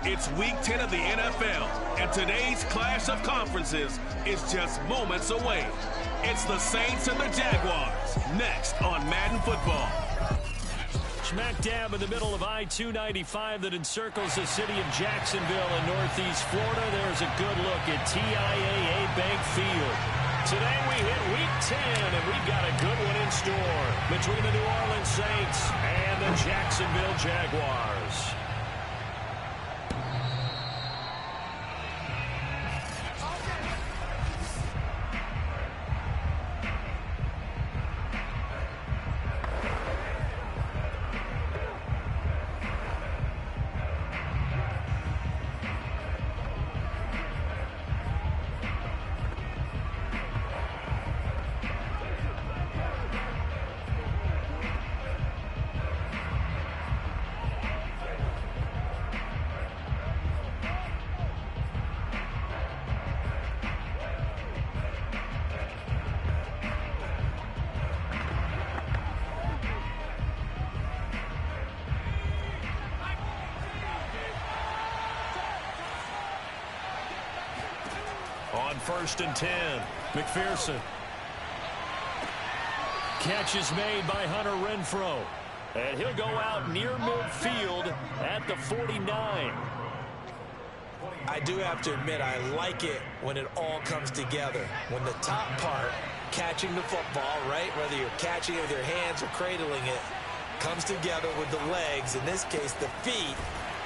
It's Week 10 of the NFL, and today's clash of conferences is just moments away. It's the Saints and the Jaguars, next on Madden Football. Smack dab in the middle of I-295 that encircles the city of Jacksonville in northeast Florida. There's a good look at TIAA Bank Field. Today we hit Week 10, and we've got a good one in store between the New Orleans Saints and the Jacksonville Jaguars. On 1st and 10, McPherson. Catch is made by Hunter Renfrow. And he'll go out near midfield at the 49. I do have to admit, I like it when it all comes together. When the top part, catching the football, right, whether you're catching it with your hands or cradling it, comes together with the legs, in this case the feet,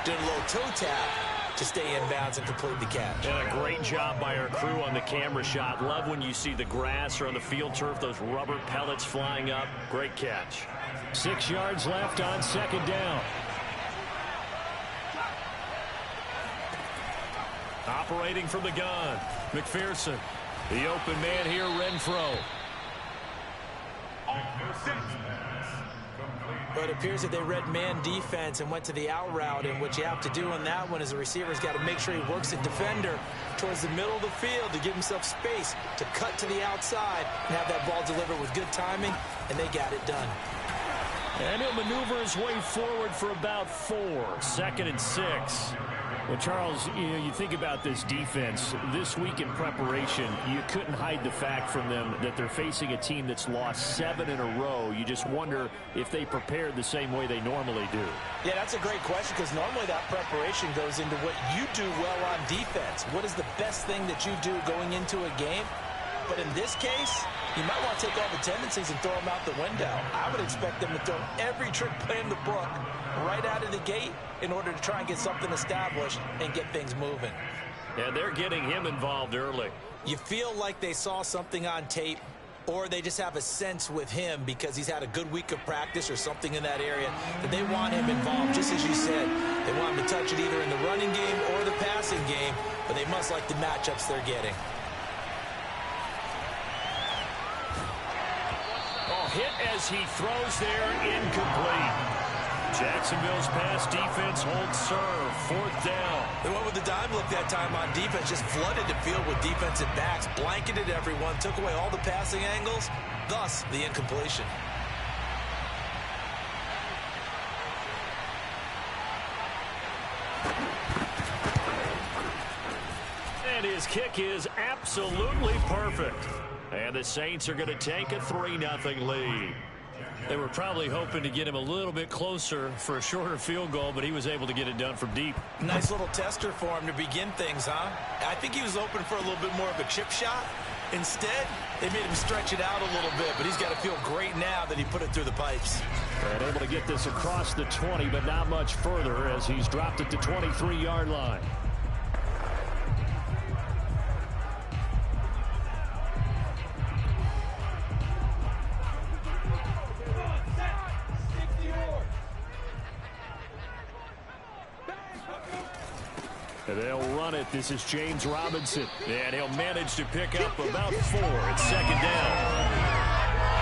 doing a little toe tap to stay in bounds and complete the catch. And a great job by our crew on the camera shot. Love when you see the grass or on the field turf, those rubber pellets flying up. Great catch. 6 yards left on 2nd down. Operating from the gun, McPherson. The open man here, Renfrow. But it appears that they read man defense and went to the out route, and what you have to do on that one is the receiver's got to make sure he works the defender towards the middle of the field to give himself space to cut to the outside and have that ball delivered with good timing, and they got it done. And he'll maneuver his way forward for about 4. 2nd and 6. Well, Charles, you think about this defense. This week in preparation, you couldn't hide the fact from them that they're facing a team that's lost 7 in a row. You just wonder if they prepared the same way they normally do. Yeah, that's a great question, because normally that preparation goes into what you do well on defense. What is the best thing that you do going into a game? But in this case, you might want to take all the tendencies and throw them out the window. I would expect them to throw every trick play in the book right out of the gate in order to try and get something established and get things moving. And they're getting him involved early. You feel like they saw something on tape, or they just have a sense with him because he's had a good week of practice or something in that area that they want him involved, just as you said. They want him to touch it either in the running game or the passing game, but they must like the matchups they're getting. Hit as he throws there, incomplete. Jacksonville's pass defense holds serve. 4th down. They went with the dime look that time on defense, just flooded the field with defensive backs, blanketed everyone, took away all the passing angles, thus the incompletion. And his kick is absolutely perfect. And the Saints are going to take a 3-0 lead. They were probably hoping to get him a little bit closer for a shorter field goal, but he was able to get it done from deep. Nice little tester for him to begin things, huh? I think he was open for a little bit more of a chip shot. Instead, they made him stretch it out a little bit, but he's got to feel great now that he put it through the pipes. And able to get this across the 20, but not much further as he's dropped it to 23-yard line. And they'll run it. This is James Robinson. And he'll manage to pick up about 4 at 2nd down.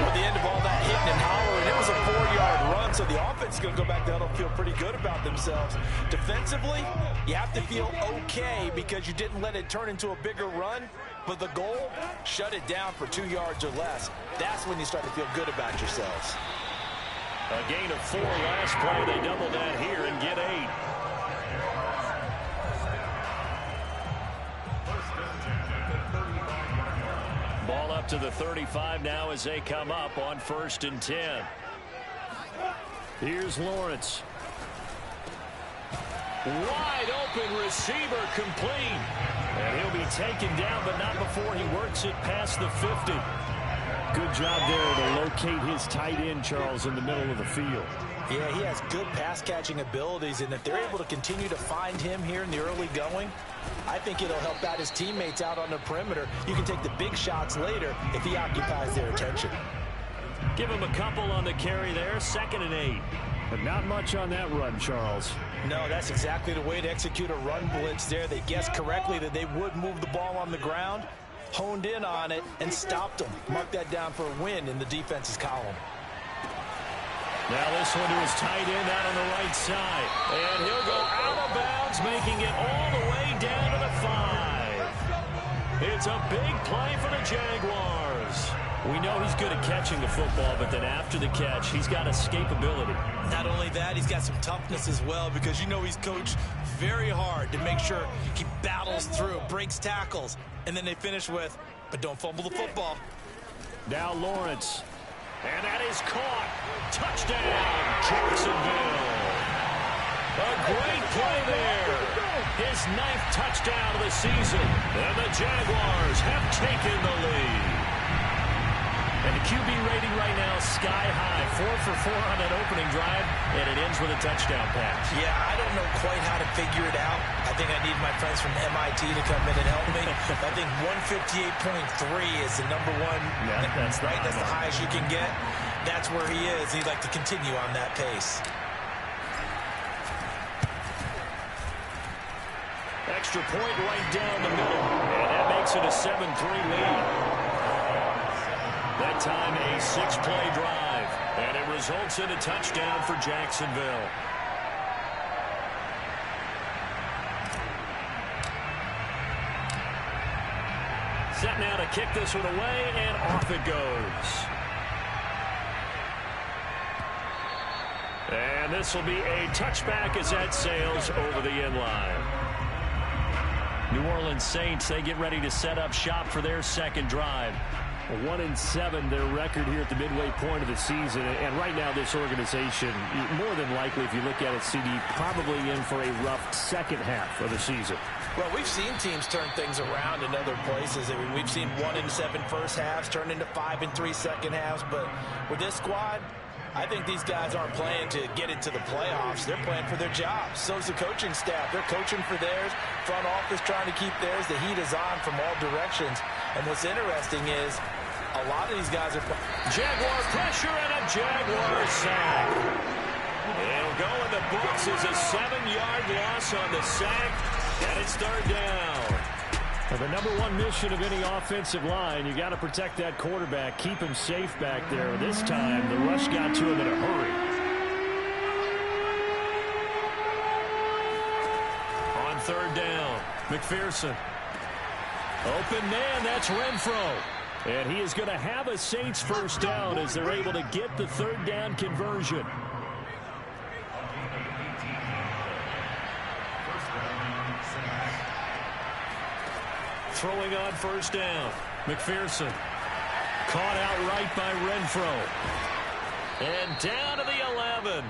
At the end of all that hitting and hollering, it was a 4-yard run, so the offense is going to go back down and feel pretty good about themselves. Defensively, you have to feel okay because you didn't let it turn into a bigger run, but the goal, shut it down for 2 yards or less. That's when you start to feel good about yourselves. A gain of 4 last play. They double that here and get 8. to the 35 now as they come up on 1st and 10. Here's Lawrence. Wide open receiver complete. And he'll be taken down, but not before he works it past the 50. Good job there to locate his tight end, Charles, in the middle of the field. Yeah, he has good pass-catching abilities, and if they're able to continue to find him here in the early going, I think it'll help out his teammates out on the perimeter. You can take the big shots later if he occupies their attention. Give him a couple on the carry there, 2nd and 8. But not much on that run, Charles. No, that's exactly the way to execute a run blitz there. They guessed correctly that they would move the ball on the ground, honed in on it, and stopped them. Mark that down for a win in the defense's column. Now this one to his tight end out on the right side. And he'll go out of bounds, making it all the way down to the 5. It's a big play for the Jaguars. We know he's good at catching the football, but then after the catch, he's got escapability. Not only that, he's got some toughness as well, because you know he's coached very hard to make sure he battles through, breaks tackles, and then they finish with, but don't fumble the football. Now Lawrence. And that is caught. Touchdown, Jacksonville. A great play there. His 9th touchdown of the season. And the Jaguars have taken the lead. And the QB rating right now is sky high. 4 for 4 on that opening drive, and it ends with a touchdown pass. Yeah, I don't know quite how to figure it out. I think I need my friends from MIT to come in and help me. I think 158.3 is the number one. Yeah, that's right. That's the highest you can get. That's where he is. He'd like to continue on that pace. Extra point right down the middle, and that makes it a 7-3 lead. That time a 6-play drive, and it results in a touchdown for Jacksonville. Set now to kick this one away, and off it goes. And this will be a touchback as that sails over the end line. New Orleans Saints, they get ready to set up shop for their second drive. 1-7 their record here at the midway point of the season, and right now this organization, more than likely, if you look at it, CD, probably in for a rough second half of the season. Well, we've seen teams turn things around in other places. I mean, we've seen 1-7 first halves turn into 5-3 second halves, but with this squad, I think these guys aren't playing to get into the playoffs. They're playing for their jobs. So's the coaching staff. They're coaching for theirs. Front office trying to keep theirs. The heat is on from all directions. And what's interesting is a lot of these guys are... Jaguar pressure and a Jaguar sack. It'll go in the books as a 7-yard loss on the sack, and it's 3rd down. Well, the number one mission of any offensive line, you got to protect that quarterback, keep him safe back there. This time, the rush got to him in a hurry. On 3rd down, McPherson. Open man, that's Renfro. And he is going to have a Saints first down as they're able to get the 3rd down conversion. Throwing on 1st down, McPherson. Caught out right by Renfro. And down to the 11.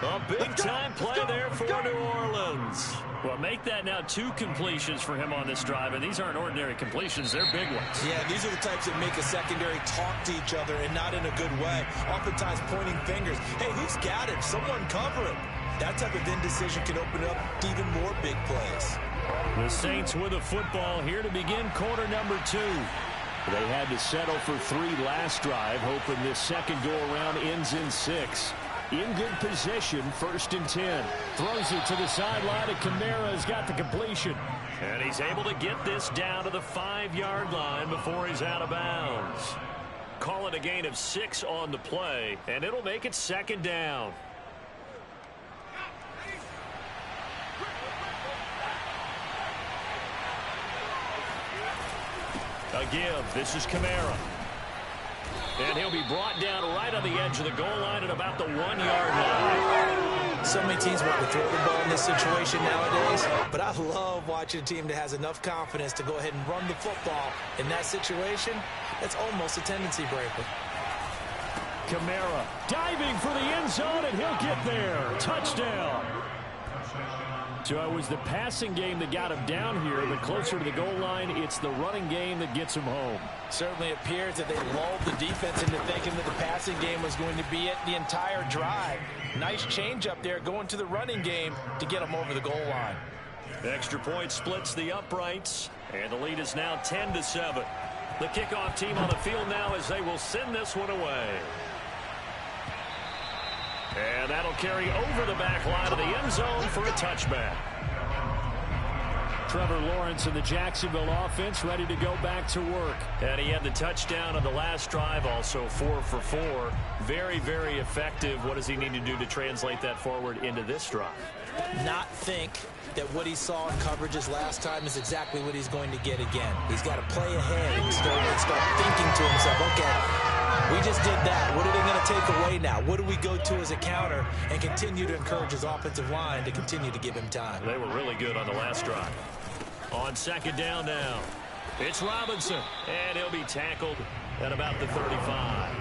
A big-time play there for New Orleans. Well, make that now 2 completions for him on this drive, and these aren't ordinary completions. They're big ones. Yeah, these are the types that make a secondary talk to each other, and not in a good way. Oftentimes pointing fingers. Hey, who's got it? Someone cover him. That type of indecision can open up to even more big plays. The Saints with the football here to begin quarter number 2. They had to settle for 3 last drive, hoping this second go-around ends in 6. In good position, 1st and 10. Throws it to the sideline, and Kamara's got the completion. And he's able to get this down to the 5-yard line before he's out of bounds. Call it a gain of 6 on the play, and it'll make it 2nd down. A give. This is Kamara. And he'll be brought down right on the edge of the goal line at about the 1-yard line. So many teams want to throw the ball in this situation nowadays, but I love watching a team that has enough confidence to go ahead and run the football. In that situation, That's almost a tendency breaker. Kamara diving for the end zone, and he'll get there. Touchdown. So it was the passing game that got him down here, but closer to the goal line, it's the running game that gets him home. Certainly appears that they lulled the defense into thinking that the passing game was going to be it the entire drive. Nice change up there going to the running game to get them over the goal line. The extra point splits the uprights, and the lead is now 10-7. The kickoff team on the field now as they will send this one away. And that'll carry over the back line of the end zone for a touchback. Trevor Lawrence and the Jacksonville offense ready to go back to work. And he had the touchdown on the last drive, also 4 for 4. Very, very effective. What does he need to do to translate that forward into this drive? Not think that what he saw in coverages last time is exactly what he's going to get again. He's got to play ahead and start thinking to himself, okay, we just did that. What are they going to take away now? What do we go to as a counter? And continue to encourage his offensive line to continue to give him time. They were really good on the last drive. On second down now, it's Robinson, and he'll be tackled at about the 35.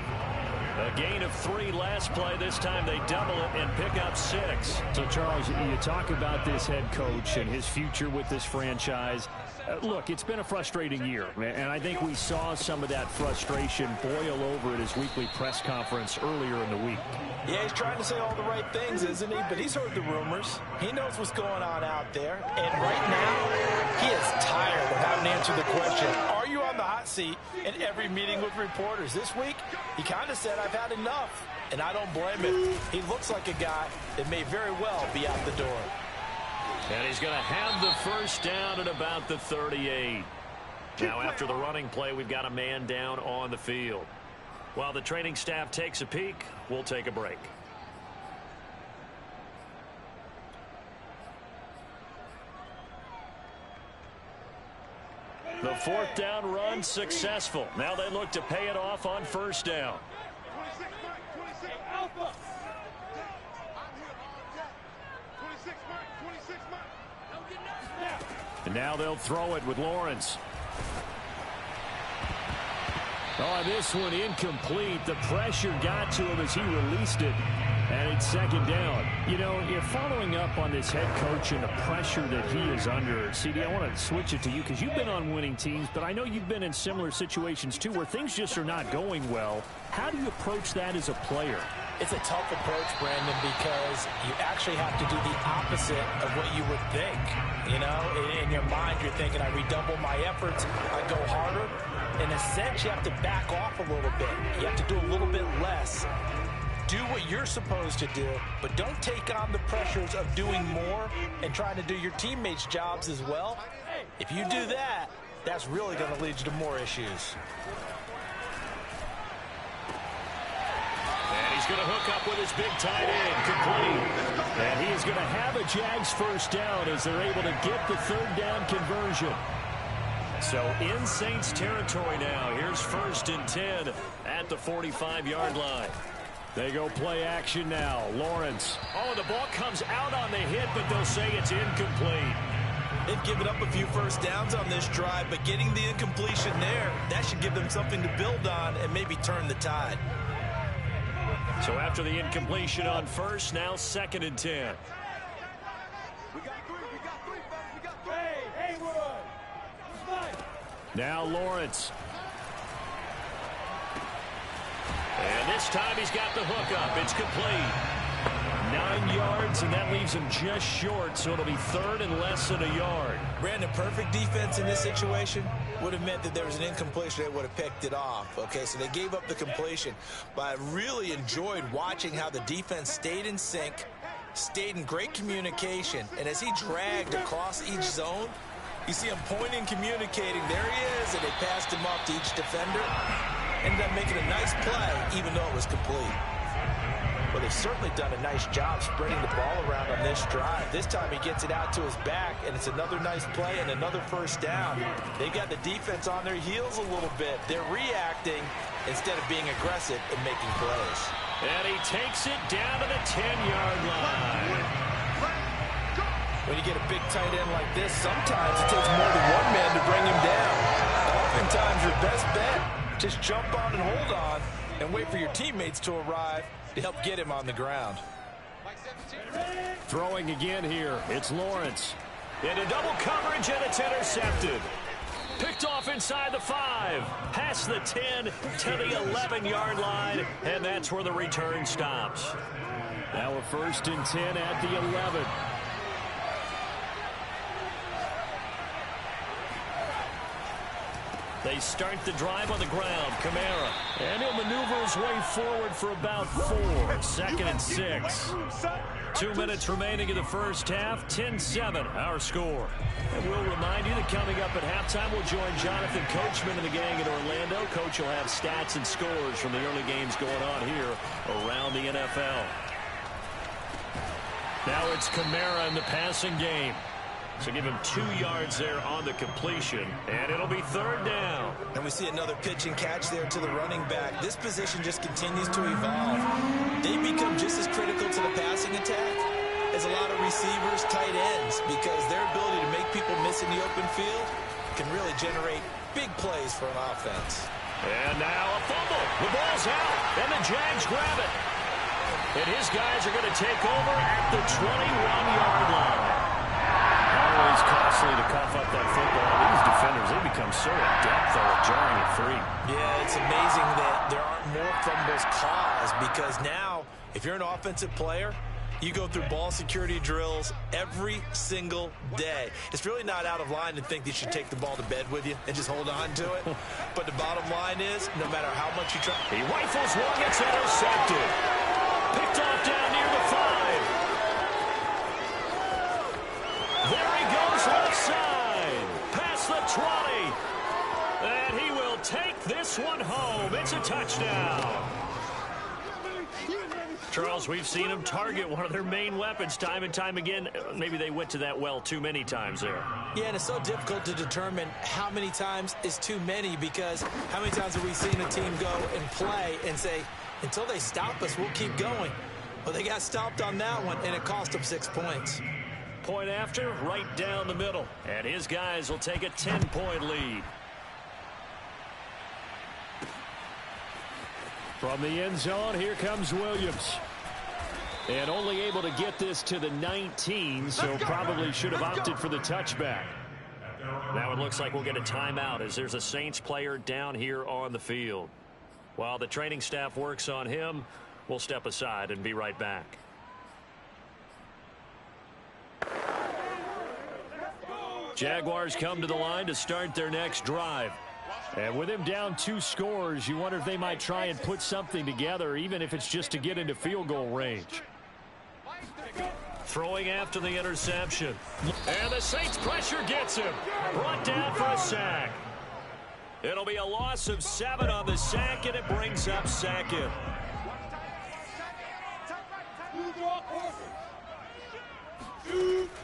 A gain of 3 last play. This time they double it and pick up 6. So, Charles, you talk about this head coach and his future with this franchise. Look, it's been a frustrating year, and I think we saw some of that frustration boil over at his weekly press conference earlier in the week. Yeah, he's trying to say all the right things, isn't he? But he's heard the rumors. He knows what's going on out there. And right now, he is tired of having to answer the question, are you on the hot seat in every meeting with reporters? This week, he kind of said, I've had enough. And I don't blame him. He looks like a guy that may very well be out the door. And he's going to have the first down at about the 38. Now, after the running play, we've got a man down on the field. While the training staff takes a peek, we'll take a break. The 4th down run successful. Now they look to pay it off on first down. And now they'll throw it with Lawrence. Oh, this one incomplete. The pressure got to him as he released it. And it's second down. You know, you're following up on this head coach and the pressure that he is under. CD, I want to switch it to you because you've been on winning teams, but I know you've been in similar situations too where things just are not going well. How do you approach that as a player? It's a tough approach, Brandon, because you actually have to do the opposite of what you would think. You know, in your mind, you're thinking, I redouble my efforts, I go harder. In a sense, you have to back off a little bit. You have to do a little bit less. Do what you're supposed to do, but don't take on the pressures of doing more and trying to do your teammates' jobs as well. If you do that, that's really going to lead you to more issues. And he's going to hook up with his big tight end, complete. And he is going to have a Jags first down as they're able to get the 3rd down conversion. So in Saints territory now. Here's 1st and 10 at the 45-yard line. They go play action now. Lawrence. Oh, the ball comes out on the hit, but they'll say it's incomplete. They've given up a few first downs on this drive, but getting the incompletion there, that should give them something to build on and maybe turn the tide. So after the incompletion on first, now 2nd and 10. Now Lawrence. And this time he's got the hook up. It's complete. 9 yards, and that leaves him just short, so it'll be 3rd and less than a yard. Brandon, perfect defense in this situation would have meant that there was an incompletion. They would have picked it off. Okay, so they gave up the completion. But I really enjoyed watching how the defense stayed in sync, stayed in great communication, and as he dragged across each zone, you see him pointing, communicating. There he is, and they passed him off to each defender. Ended up making a nice play, even though it was complete. But they've certainly done a nice job spreading the ball around on this drive. This time he gets it out to his back, and it's another nice play and another first down. They got the defense on their heels a little bit. They're reacting instead of being aggressive and making plays. And he takes it down to the 10-yard line. When you get a big tight end like this, sometimes it takes more than one man to bring him down. Oftentimes your best bet Just jump on and hold on and wait for your teammates to arrive to help get him on the ground. Throwing again here. It's Lawrence. Into double coverage, and it's intercepted. Picked off inside the 5. Past the 10 to the 11-yard line, and that's where the return stops. Now a 1st and 10 at the 11. They start the drive on the ground. Kamara. And he'll maneuver his way forward for about 4. 2nd and 6. 2 minutes remaining in the first half. 10-7, our score. And we'll remind you that coming up at halftime, we'll join Jonathan Coachman and the gang in Orlando. Coach will have stats and scores from the early games going on here around the NFL. Now it's Kamara in the passing game. So give him 2 yards there on the completion, and it'll be 3rd down. And we see another pitch and catch there to the running back. This position just continues to evolve. They become just as critical to the passing attack as a lot of receivers, tight ends, because their ability to make people miss in the open field can really generate big plays for an offense. And now a fumble. The ball's out, and the Jags grab it. And his guys are going to take over at the 21-yard line. Always costly to cough up that football. These defenders, they become so adept at jarring it free. Yeah, it's amazing that there aren't more fumbles caused, because now, if you're an offensive player, you go through ball security drills every single day. It's really not out of line to think that you should take the ball to bed with you and just hold on to it. But the bottom line is, no matter how much you try. He rifles one, gets intercepted. Picked off down near the 5. There he goes left side. Past the 20. And he will take this one home. It's a touchdown. Charles, we've seen him target one of their main weapons time and time again. Maybe they went to that well too many times there. Yeah, and it's so difficult to determine how many times is too many, because how many times have we seen a team go and play and say, until they stop us, we'll keep going. Well, they got stopped on that one, and it cost them 6 points. Point after, right down the middle. And his guys will take a 10-point lead. From the end zone, here comes Williams. And only able to get this to the 19, so probably should have opted for the touchback. Now it looks like we'll get a timeout as there's a Saints player down here on the field. While the training staff works on him, we'll step aside and be right back. Jaguars come to the line to start their next drive. And with him down 2 scores, you wonder if they might try and put something together, even if it's just to get into field goal range. Throwing after the interception. And the Saints pressure gets him. Brought down for a sack. It'll be a loss of 7 on the sack, and it brings up 2nd.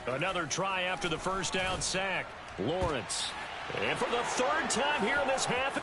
Another try after the first down sack. Lawrence. And for the 3rd time here in this half.